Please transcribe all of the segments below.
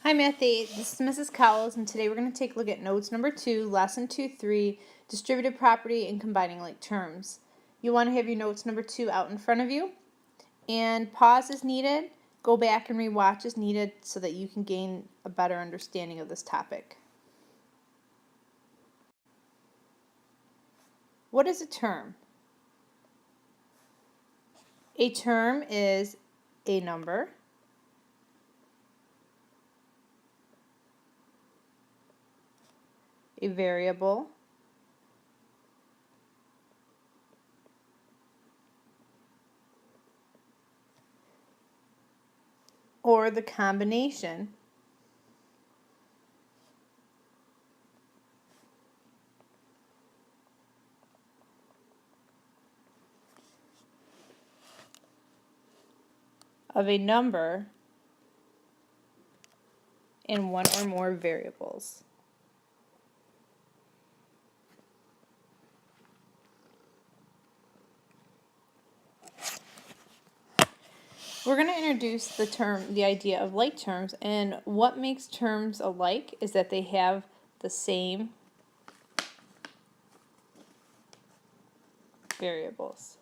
Hi Math 8, this is Mrs. Cowles, and today we're going to take a look at notes number 2, lesson 2-3, distributive property and combining like terms. You want to have your notes number 2 out in front of you, and pause is needed, go back and rewatch is needed so that you can gain a better understanding of this topic. What is a term? A term is a number, a variable, or the combination of a number and one or more variables. We're going to introduce the idea of like terms, and what makes terms alike is that they have the same variables.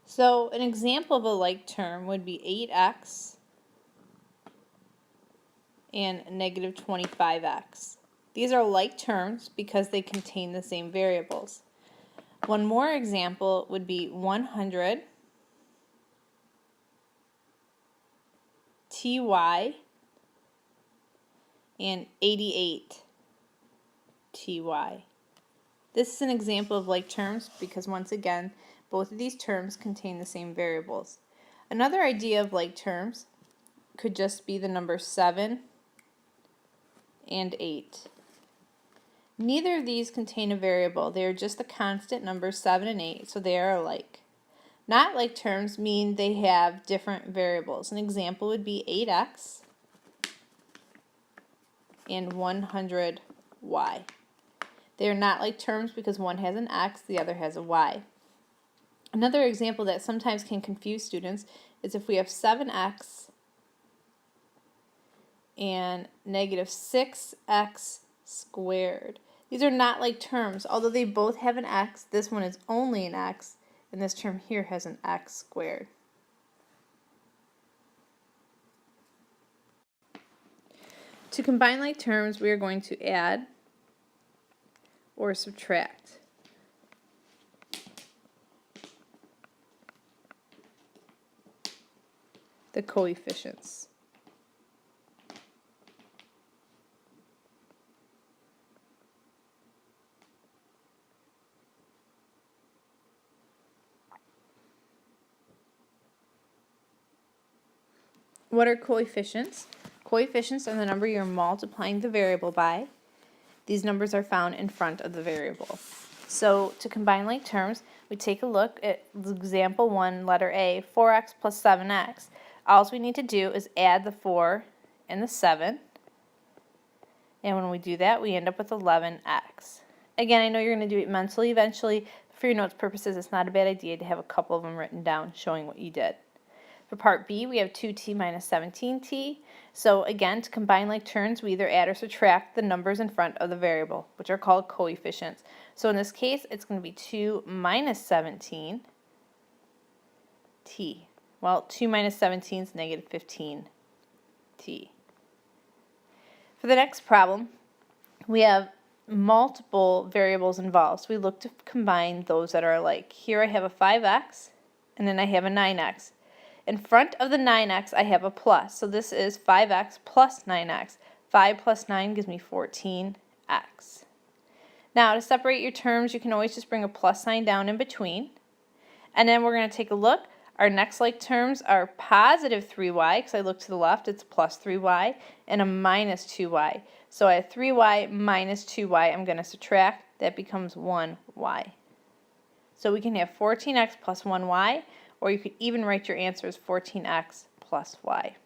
So an example of a like term would be 8x and negative 25x. These are like terms because they contain the same variables. One more example would be 100 ty and 88 ty. This is an example of like terms because, once again, both of these terms contain the same variables. Another idea of like terms could just be the numbers 7 and 8. Neither of these contain a variable. They are just the constant numbers 7 and 8, so they are alike. Not like terms mean they have different variables. An example would be 8x and 100y. They are not like terms because one has an x, the other has a y. Another example that sometimes can confuse students is if we have 7x and negative 6x squared. These are not like terms. Although they both have an x, this one is only an x, and this term here has an x squared. To combine like terms, we are going to add or subtract. The coefficients. What are coefficients? Coefficients are the number you're multiplying the variable by. These numbers are found in front of the variable. So to combine like terms, we take a look at example 1, letter A, 4x plus 7x. All we need to do is add the 4 and the 7. And when we do that, we end up with 11x. Again, I know you're going to do it mentally eventually. For your notes purposes, it's not a bad idea to have a couple of them written down showing what you did. For part B, we have 2t minus 17t. So again, to combine like terms, we either add or subtract the numbers in front of the variable, which are called coefficients. So in this case, it's going to be 2 minus 17t. Well, 2 minus 17 is negative 15t. For the next problem, we have multiple variables involved. So we look to combine those that are alike. Here I have a 5x, and then I have a 9x. In front of the 9x, I have a plus. So this is 5x plus 9x. 5 plus 9 gives me 14x. Now, to separate your terms, you can always just bring a plus sign down in between. And then we're going to take a look. Our next like terms are positive 3y, because I look to the left, it's plus 3y, and a minus 2y. So I have 3y minus 2y. I'm going to subtract. That becomes 1y. So we can have 14x plus 1y, or you could even write your answer as 14x plus y.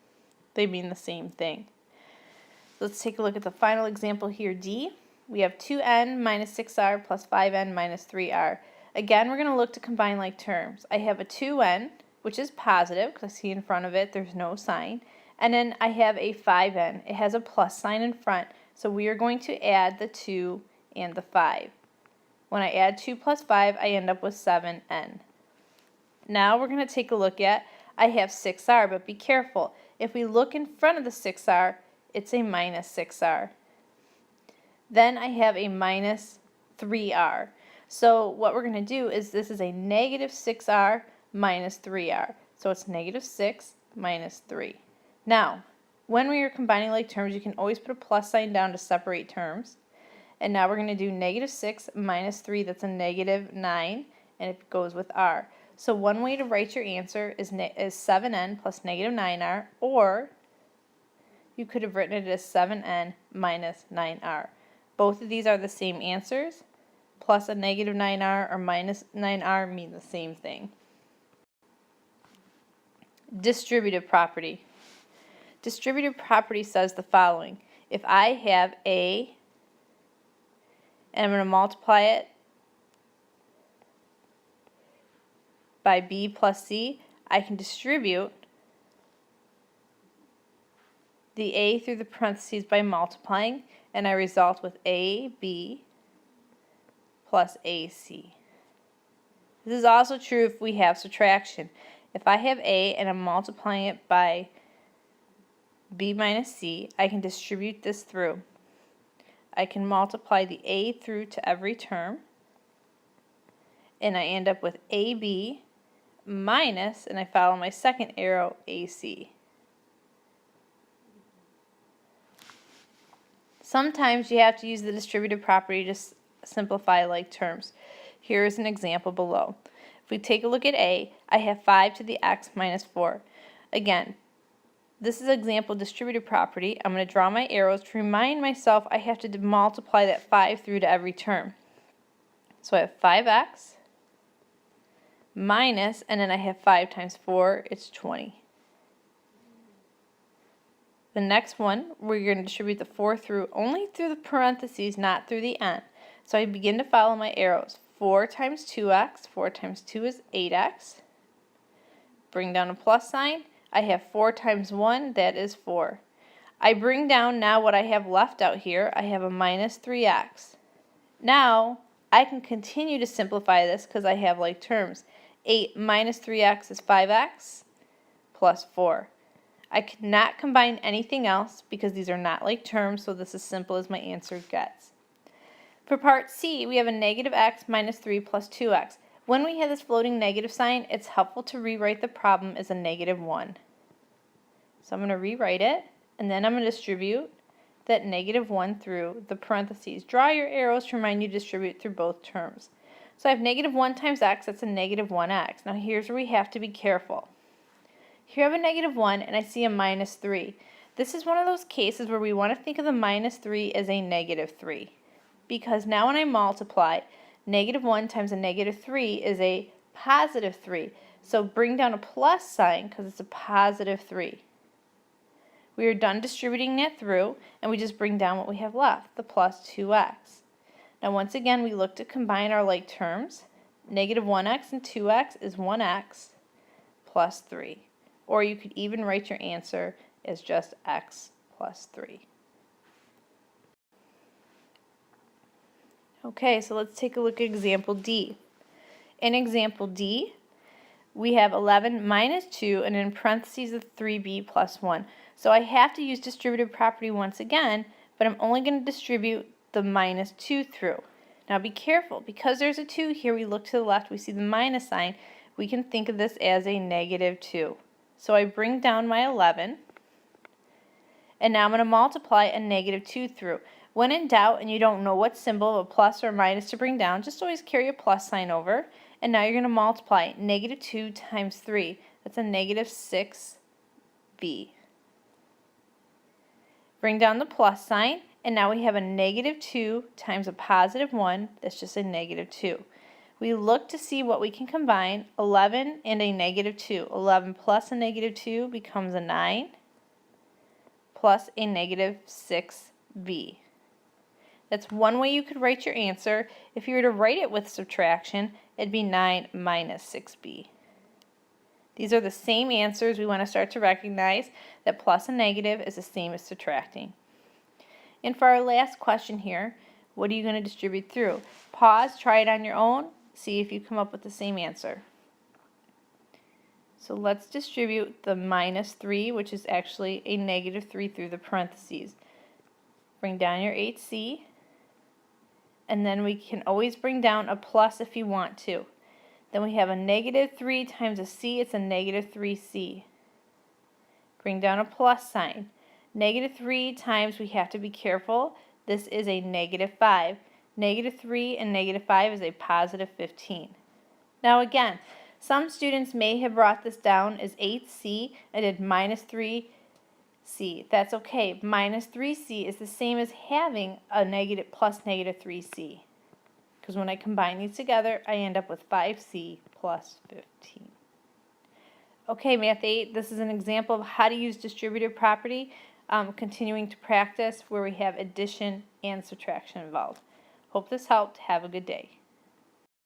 They mean the same thing. Let's take a look at the final example here, D. We have 2n minus 6r plus 5n minus 3r. Again, we're going to look to combine like terms. I have a 2n which is positive because I see in front of it there's no sign. And then I have a 5n. It has a plus sign in front, so we are going to add the 2 and the 5. When I add 2 plus 5, I end up with 7n. Now we're going to take a look at, I have 6r, but be careful. If we look in front of the 6r, it's a minus 6r. Then I have a minus 3r. So what we're going to do is this is a negative 6r minus 3r. So it's negative 6 minus 3. Now, when we are combining like terms, you can always put a plus sign down to separate terms. And now we're going to do negative 6 minus 3, that's a negative 9, and it goes with r. So one way to write your answer is 7n plus negative 9r, or you could have written it as 7n minus 9r. Both of these are the same answers. Plus a negative 9r or minus 9r mean the same thing. Distributive property. Distributive property says the following. If I have A, and I'm going to multiply it by B plus C, I can distribute the A through the parentheses by multiplying, and I result with AB plus AC. This is also true if we have subtraction. If I have A and I'm multiplying it by B minus C, I can distribute this through. I can multiply the A through to every term, and I end up with AB minus, and I follow my second arrow, AC. Sometimes you have to use the distributive property to simplify like terms. Here is an example below. If we take a look at A, I have 5 to the x minus 4. Again, this is example distributive property. I'm going to draw my arrows to remind myself I have to multiply that 5 through to every term. So I have 5x minus, and then I have 5 times 4, it's 20. The next one, we're going to distribute the 4 through only through the parentheses, not through the n. So I begin to follow my arrows. 4 times 2x, 4 times 2 is 8x. Bring down a plus sign. I have 4 times 1, that is 4. I bring down now what I have left out here. I have a minus 3x. Now, I can continue to simplify this because I have like terms. 8 minus 3x is 5x plus 4. I cannot combine anything else because these are not like terms, so this is as simple as my answer gets. For part C, we have a negative x minus 3 plus 2x. When we have this floating negative sign, it's helpful to rewrite the problem as a negative 1. So I'm going to rewrite it, and then I'm going to distribute that negative 1 through the parentheses. Draw your arrows to remind you to distribute through both terms. So I have negative 1 times x, that's a negative 1x. Now here's where we have to be careful. Here I have a negative 1, and I see a minus 3. This is one of those cases where we want to think of the minus 3 as a negative 3. Because now when I multiply, negative 1 times a negative 3 is a positive 3. So bring down a plus sign because it's a positive 3. We are done distributing that through, and we just bring down what we have left, the plus 2x. Now once again, we look to combine our like terms. Negative 1x and 2x is 1x plus 3. Or you could even write your answer as just x plus 3. Okay, so let's take a look at example D. In example D, we have 11 minus 2, and in parentheses of 3b plus 1. So I have to use distributive property once again, but I'm only going to distribute the minus 2 through. Now be careful, because there's a 2 here, we look to the left, we see the minus sign, we can think of this as a negative 2. So I bring down my 11, and now I'm going to multiply a negative 2 through. When in doubt and you don't know what symbol of a plus or a minus to bring down, just always carry a plus sign over. And now you're going to multiply negative 2 times 3. That's a negative 6b. Bring down the plus sign, and now we have a negative 2 times a positive 1. That's just a negative 2. We look to see what we can combine. 11 and a negative 2. 11 plus a negative 2 becomes a 9 plus a negative 6b. That's one way you could write your answer. If you were to write it with subtraction, it'd be 9 minus 6b. These are the same answers. We want to start to recognize that plus and negative is the same as subtracting. And for our last question here, what are you going to distribute through? Pause, try it on your own, see if you come up with the same answer. So let's distribute the minus 3, which is actually a negative 3, through the parentheses. Bring down your 8c, and then we can always bring down a plus if you want to. Then we have a negative 3 times a c, it's a negative 3c. Bring down a plus sign. Negative 3 times, we have to be careful, this is a negative 5. Negative 3 and negative 5 is a positive 15. Now again, some students may have brought this down as 8c and did minus 3c. That's okay. Minus 3c is the same as having a negative plus negative 3c. Because when I combine these together, I end up with 5c plus 15. Okay, Math 8, this is an example of how to use distributive property, continuing to practice where we have addition and subtraction involved. Hope this helped. Have a good day.